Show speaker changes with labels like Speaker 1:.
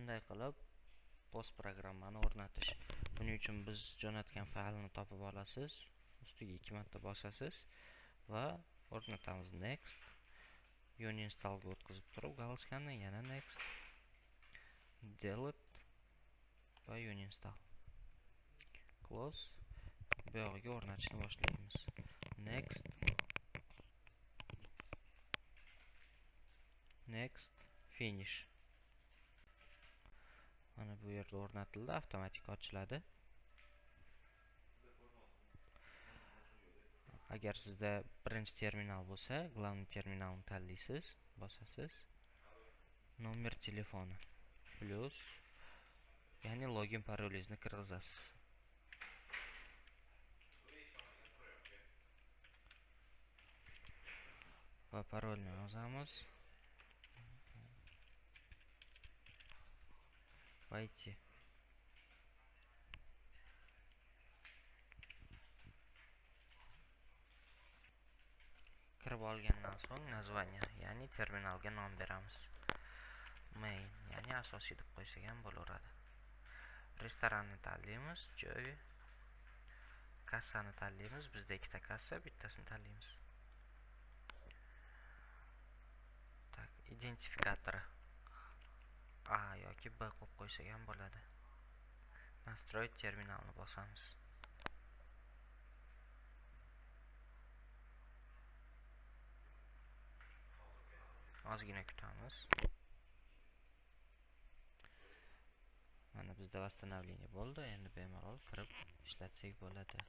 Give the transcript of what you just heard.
Speaker 1: qanday qilib post programmani o'rnatish. Buning uchun biz jo'natgan faylni topib olasiz, ustiga 2 marta bosasiz va o'rnatamiz. Next. Uninstallga o'tkazib turib galoskani yana next. Delete va uninstall. Close. Bu yog'iga o'rnatishni boshlaymiz. Next. Next. Finish. Mana bu yerda o'rnatildi, avtomatik ochiladi. Agar sizda birinchi terminal bo'lsa, главный terminalni tanlaysiz, bosasiz. Nomer telefoni plus, ya'ni login parolingizni kirgizasiz. Va parolni yozamiz. Войти. Kirib olgandan so'ng naзвание, ya'ni terminalga nom beramiz. Main, ya'ni asosiy deb qo'ysak ham bo'laveradi. Restoranni tanlaymiz, joy. Kassani tanlaymiz, bizda ikkita kassa, bittasini tanlaymiz. Tak, identifikatori A yoki B qo'yib qo'ysak ham bo'ladi. Настроить terminalni bosamiz. Ozgina kutamiz. Mana bizda восстановление bo'ldi. Endi bemalol kirib ishlatsak bo'ladi.